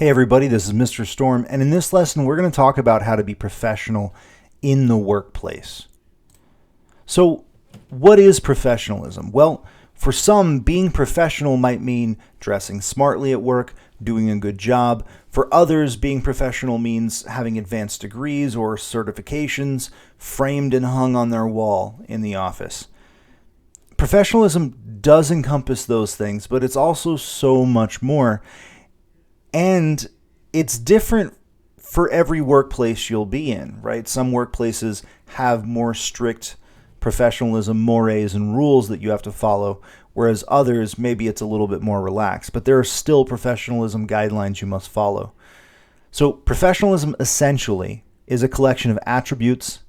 Hey everybody, this is Mr. Storm, and in this lesson we're going to talk about how to be professional in the workplace. So, what is professionalism? Well, for some, being professional might mean dressing smartly at work, doing a good job. For others, being professional means having advanced degrees or certifications framed and hung on their wall in the office. Professionalism does encompass those things, but it's also so much more. And it's different for every workplace you'll be in, right? Some workplaces have more strict professionalism mores and rules that you have to follow, whereas others, maybe it's a little bit more relaxed, but there are still professionalism guidelines you must follow. So professionalism essentially is a collection of attributes,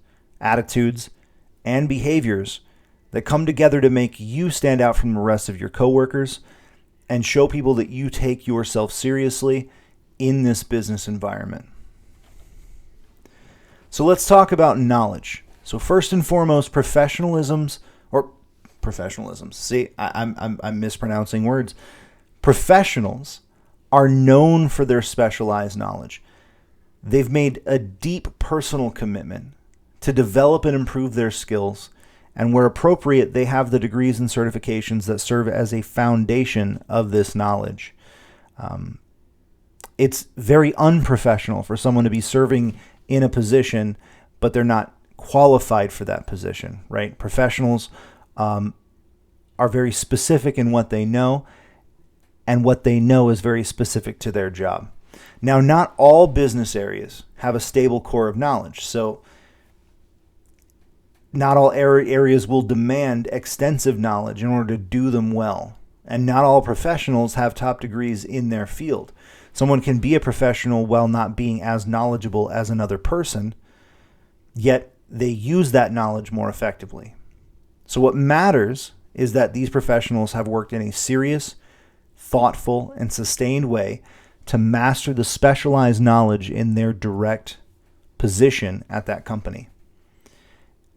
attitudes, and behaviors that come together to make you stand out from the rest of your coworkers and show people that you take yourself seriously in this business environment. So let's talk about knowledge. So first and foremost, professionalisms. See, I'm mispronouncing words. Professionals are known for their specialized knowledge. They've made a deep personal commitment to develop and improve their skills, and where appropriate, they have the degrees and certifications that serve as a foundation of this knowledge. It's very unprofessional for someone to be serving in a position, but they're not qualified for that position, right? Professionals are very specific in what they know, and what they know is very specific to their job. Now, not all business areas have a stable core of knowledge, so not all areas will demand extensive knowledge in order to do them well. And not all professionals have top degrees in their field. Someone can be a professional while not being as knowledgeable as another person, yet they use that knowledge more effectively. So what matters is that these professionals have worked in a serious, thoughtful, and sustained way to master the specialized knowledge in their direct position at that company.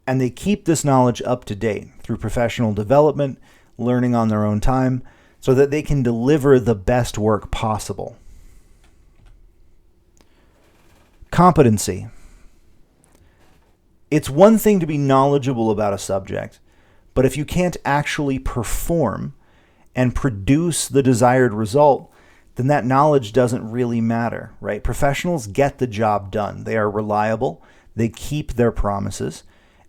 And they keep this knowledge up to date through professional development, learning on their own time, so that they can deliver the best work possible. Competency. It's one thing to be knowledgeable about a subject, but if you can't actually perform and produce the desired result, then that knowledge doesn't really matter, right? Professionals get the job done. They are reliable. They keep their promises.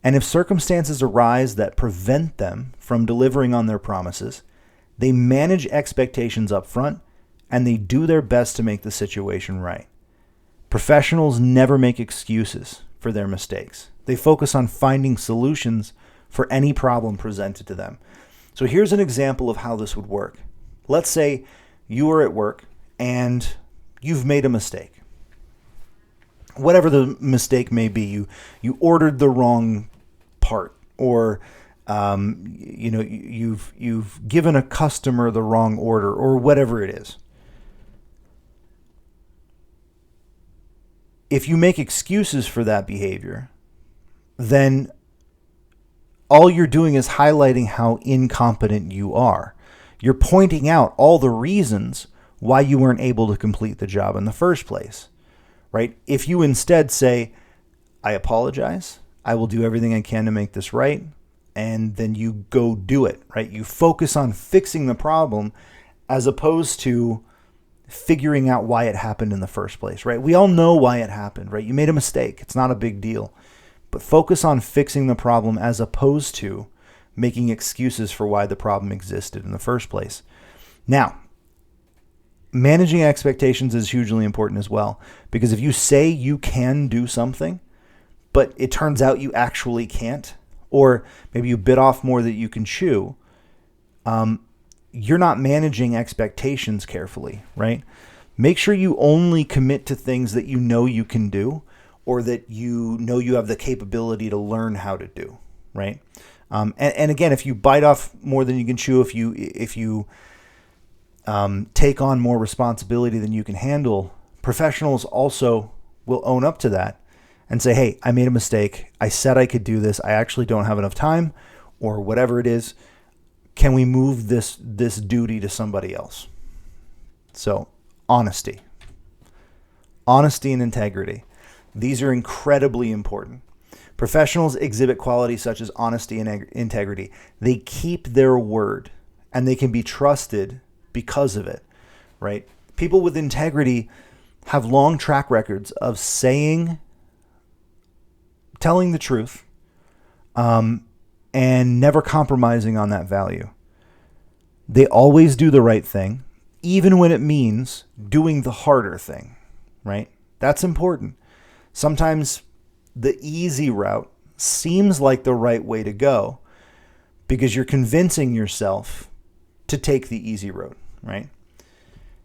And if circumstances arise that prevent them from delivering on their promises, they manage expectations up front and they do their best to make the situation right. Professionals never make excuses for their mistakes. They focus on finding solutions for any problem presented to them. So here's an example of how this would work. Let's say you are at work and you've made a mistake. Whatever the mistake may be, you ordered the wrong part, or you've given a customer the wrong order, or whatever it is. If you make excuses for that behavior, then all you're doing is highlighting how incompetent you are. You're pointing out all the reasons why you weren't able to complete the job in the first place, right? If you instead say, I apologize, I will do everything I can to make this right, and then you go do it, right? You focus on fixing the problem as opposed to figuring out why it happened in the first place, right? We all know why it happened, right? You made a mistake. It's not a big deal. But focus on fixing the problem as opposed to making excuses for why the problem existed in the first place. Now, managing expectations is hugely important as well, because if you say you can do something, but it turns out you actually can't, or maybe you bit off more than you can chew, you're not managing expectations carefully, right? Make sure you only commit to things that you know you can do, or that you know you have the capability to learn how to do, right? And again, if you bite off more than you can chew, if you take on more responsibility than you can handle, professionals also will own up to that and say, hey, I made a mistake. I said I could do this. I actually don't have enough time, or whatever it is. Can we move this duty to somebody else? So, honesty. Honesty and integrity. These are incredibly important. Professionals exhibit qualities such as honesty and integrity. They keep their word, and they can be trusted because of it, right? People with integrity have long track records of telling the truth, and never compromising on that value. They always do the right thing, even when it means doing the harder thing, right? That's important. Sometimes the easy route seems like the right way to go because you're convincing yourself to take the easy road, right?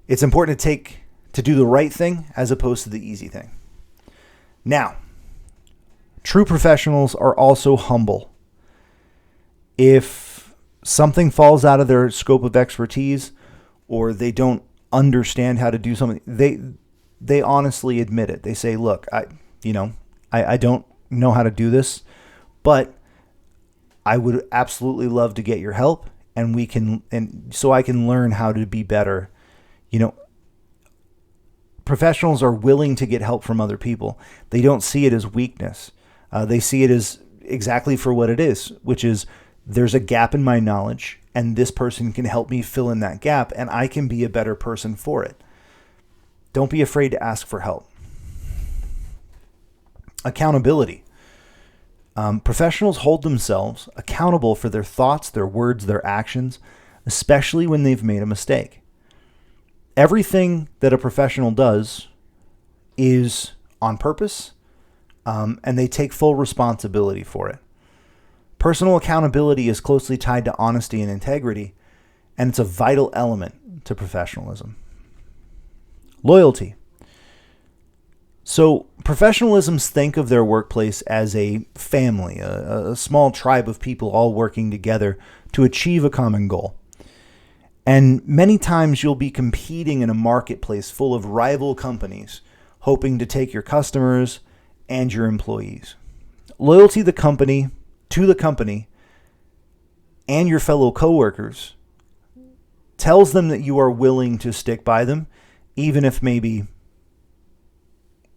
It's important to do the right thing as opposed to the easy thing. Now, true professionals are also humble. If something falls out of their scope of expertise or they don't understand how to do something, they honestly admit it. They say, look, I don't know how to do this, but I would absolutely love to get your help, and so I can learn how to be better. Professionals are willing to get help from other people. They don't see it as weakness. They see it as exactly for what it is, which is there's a gap in my knowledge, and this person can help me fill in that gap, and I can be a better person for it. Don't be afraid to ask for help. Accountability. Professionals hold themselves accountable for their thoughts, their words, their actions, especially when they've made a mistake. Everything that a professional does is on purpose, and they take full responsibility for it. Personal accountability is closely tied to honesty and integrity, and it's a vital element to professionalism. Loyalty. So professionalisms think of their workplace as a family, a small tribe of people all working together to achieve a common goal. And many times you'll be competing in a marketplace full of rival companies, hoping to take your customers and your employees. Loyalty to the company, and your fellow coworkers tells them that you are willing to stick by them, even if maybe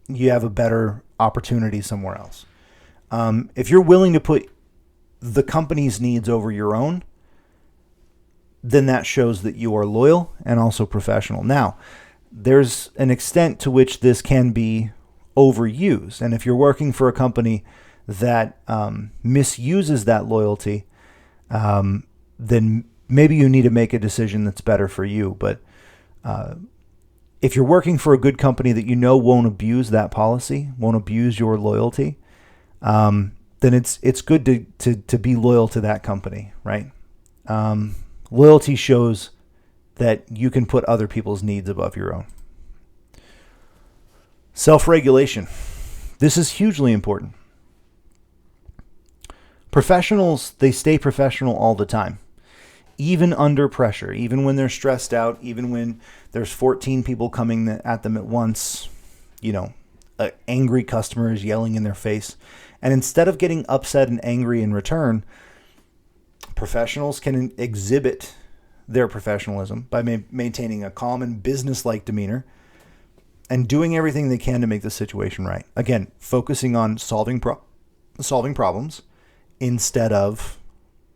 you have a better opportunity somewhere else. If you're willing to put the company's needs over your own, then that shows that you are loyal and also professional. Now, there's an extent to which this can be overused. And if you're working for a company that misuses that loyalty, then maybe you need to make a decision that's better for you. But if you're working for a good company that you know won't abuse that policy, won't abuse your loyalty, then it's good to be loyal to that company, right? Loyalty shows that you can put other people's needs above your own. Self-regulation. This is hugely important. Professionals, they stay professional all the time, even under pressure, even when they're stressed out, even when there's 14 people coming at them at once, angry customers yelling in their face. And instead of getting upset and angry in return, professionals can exhibit their professionalism by maintaining a calm and business-like demeanor and doing everything they can to make the situation right. Again, focusing on solving problems instead of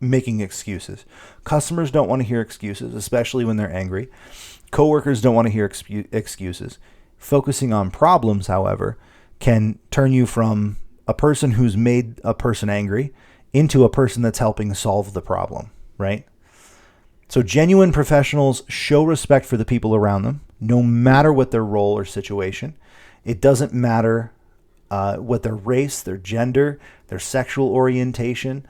making excuses. Customers don't want to hear excuses, especially when they're angry. Coworkers don't want to hear excuses. Focusing on problems, however, can turn you from a person who's made a person angry into a person that's helping solve the problem, right? So genuine professionals show respect for the people around them, no matter what their role or situation. It doesn't matter what their race, their gender, their sexual orientation,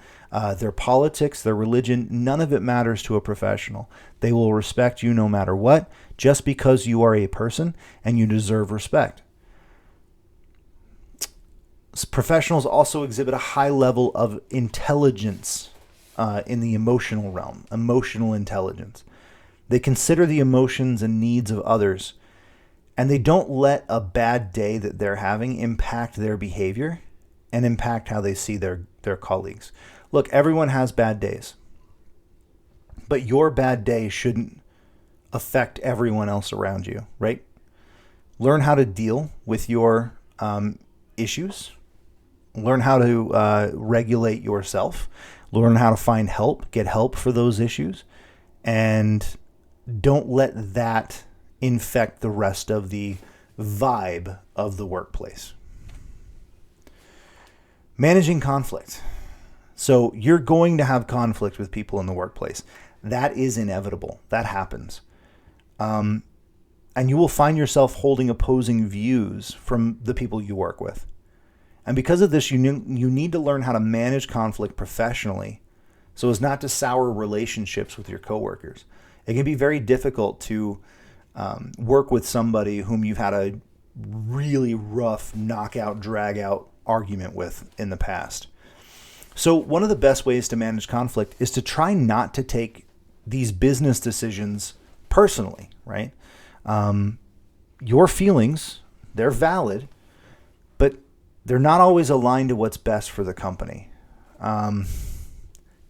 their politics, their religion. None of it matters to a professional. They will respect you no matter what, just because you are a person and you deserve respect. Professionals also exhibit a high level of intelligence in the emotional realm, emotional intelligence. They consider the emotions and needs of others, and they don't let a bad day that they're having impact their behavior and impact how they see their colleagues. Look, everyone has bad days, but your bad day shouldn't affect everyone else around you, right? learn how to deal with your issues, learn how to regulate yourself, learn how to find help, get help for those issues, and don't let that infect the rest of the vibe of the workplace. Managing conflict. So you're going to have conflict with people in the workplace. That is inevitable. That happens. And you will find yourself holding opposing views from the people you work with. And because of this, you need to learn how to manage conflict professionally so as not to sour relationships with your coworkers. It can be very difficult to work with somebody whom you've had a really rough knockout, drag-out argument with in the past. So one of the best ways to manage conflict is to try not to take these business decisions personally, right? Your feelings, they're valid, but they're not always aligned to what's best for the company.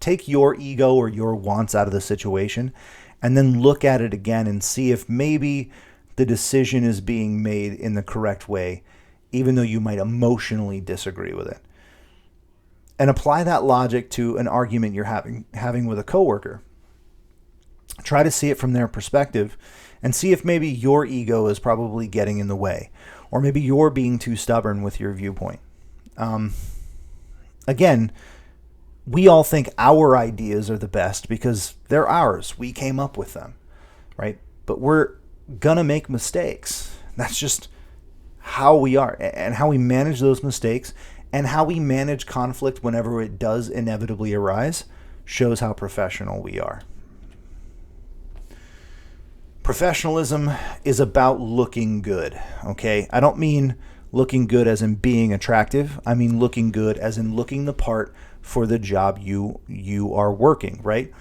Take your ego or your wants out of the situation and then look at it again and see if maybe the decision is being made in the correct way, even though you might emotionally disagree with it. And apply that logic to an argument you're having with a coworker. Try to see it from their perspective and see if maybe your ego is probably getting in the way, or maybe you're being too stubborn with your viewpoint. Again, we all think our ideas are the best because they're ours. We came up with them, right? But we're gonna make mistakes. That's just how we are, and how we manage those mistakes and how we manage conflict whenever it does inevitably arise shows how professional we are. Professionalism is about looking good, okay? I don't mean looking good as in being attractive. I mean looking good as in looking the part for the job you are working, right?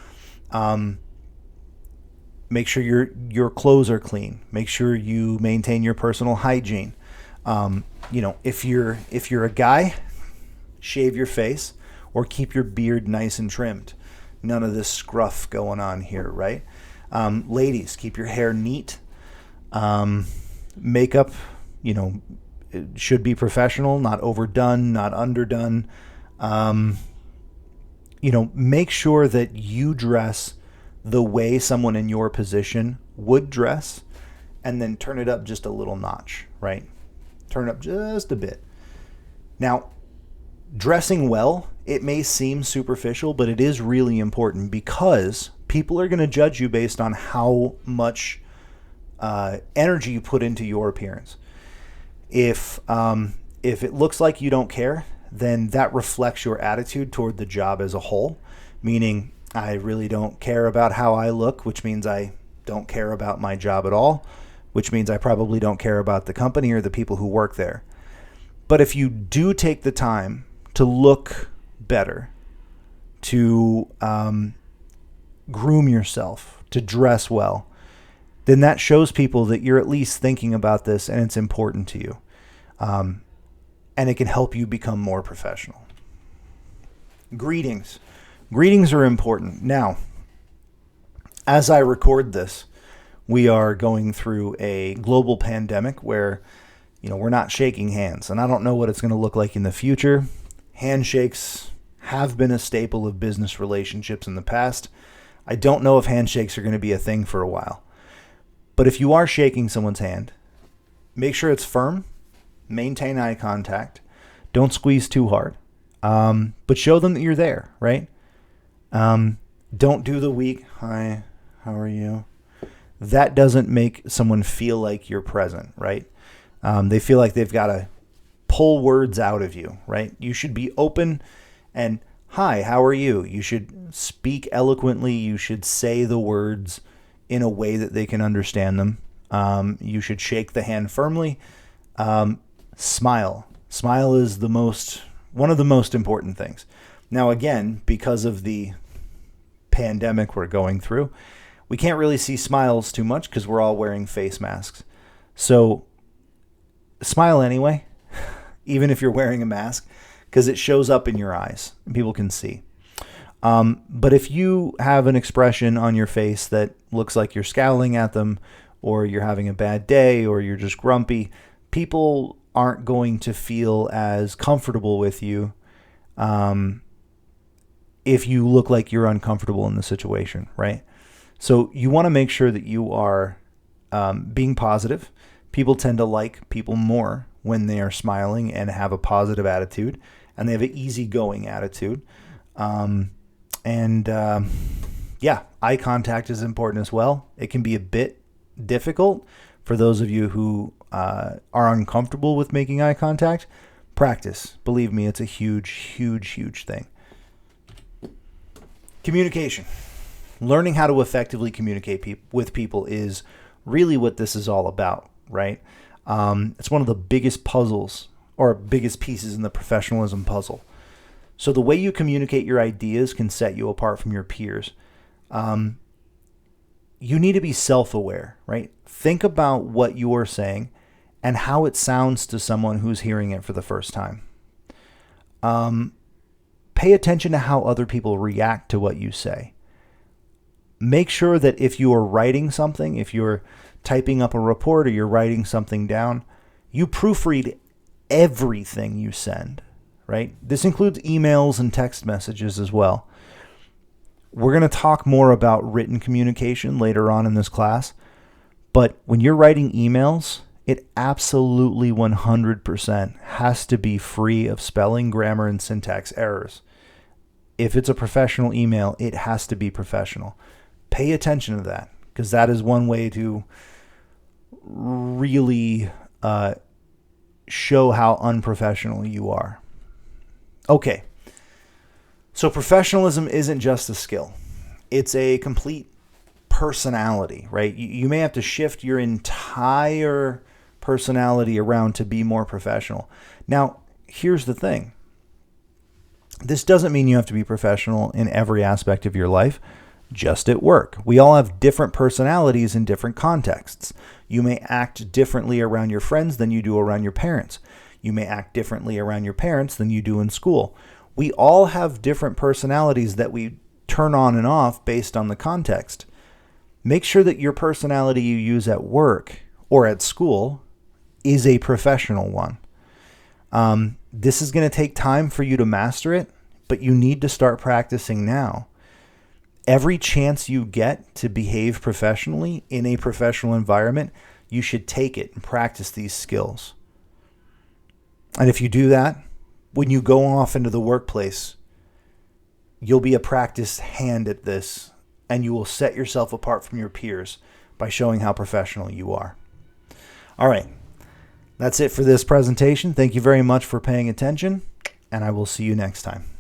Make sure your clothes are clean. Make sure you maintain your personal hygiene. If you're a guy, shave your face or keep your beard nice and trimmed. None of this scruff going on here, right? Ladies, keep your hair neat. Makeup, it should be professional, not overdone, not underdone. Make sure that you dress the way someone in your position would dress, and then turn it up just a little notch, right? Turn it up just a bit. Now, dressing well, it may seem superficial, but it is really important because people are going to judge you based on how much energy you put into your appearance. If it looks like you don't care, then that reflects your attitude toward the job as a whole, meaning I really don't care about how I look, which means I don't care about my job at all, which means I probably don't care about the company or the people who work there. But if you do take the time to look better, to groom yourself, to dress well, then that shows people that you're at least thinking about this and it's important to you. And it can help you become more professional. Greetings. Greetings are important. Now, as I record this, we are going through a global pandemic where, we're not shaking hands. And I don't know what it's going to look like in the future. Handshakes have been a staple of business relationships in the past. I don't know if handshakes are going to be a thing for a while. But if you are shaking someone's hand, make sure it's firm. Maintain eye contact. Don't squeeze too hard. But show them that you're there, right? Don't do the weak, hi, how are you? That doesn't make someone feel like you're present, right? They feel like they've got to pull words out of you, right? You should be open and, hi, how are you? You should speak eloquently. You should say the words in a way that they can understand them. You should shake the hand firmly. Smile. Smile is one of the most important things. Now, again, because of the pandemic we're going through, we can't really see smiles too much because we're all wearing face masks. So smile anyway, even if you're wearing a mask, because it shows up in your eyes and people can see. But if you have an expression on your face that looks like you're scowling at them, or you're having a bad day, or you're just grumpy, people aren't going to feel as comfortable with you if you look like you're uncomfortable in the situation, right? So you want to make sure that you are being positive. People tend to like people more when they are smiling and have a positive attitude, and they have an easygoing attitude. Yeah, eye contact is important as well. It can be a bit difficult for those of you who are uncomfortable with making eye contact. Practice. Believe me, it's a huge, huge, huge thing. Communication. Learning how to effectively communicate with people is really what this is all about, right? It's one of the biggest puzzles or biggest pieces in the professionalism puzzle. So the way you communicate your ideas can set you apart from your peers. You need to be self-aware, right? Think about what you're saying and how it sounds to someone who's hearing it for the first time. Pay attention to how other people react to what you say. Make sure that if you are writing something, if you're typing up a report or you're writing something down, you proofread everything you send, right? This includes emails and text messages as well. We're going to talk more about written communication later on in this class, but when you're writing emails, it absolutely 100% has to be free of spelling, grammar, and syntax errors. If it's a professional email, it has to be professional. Pay attention to that, because that is one way to really show how unprofessional you are. Okay, so professionalism isn't just a skill. It's a complete personality, right? You may have to shift your entire personality around to be more professional. Now, here's the thing. This doesn't mean you have to be professional in every aspect of your life, just at work. We all have different personalities in different contexts. You may act differently around your friends than you do around your parents. You may act differently around your parents than you do in school. We all have different personalities that we turn on and off based on the context. Make sure that your personality you use at work or at school is a professional one. This is going to take time for you to master it, but you need to start practicing now. Every chance you get to behave professionally in a professional environment, you should take it and practice these skills. And if you do that, when you go off into the workplace, you'll be a practiced hand at this, and you will set yourself apart from your peers by showing how professional you are. All right. That's it for this presentation. Thank you very much for paying attention, and I will see you next time.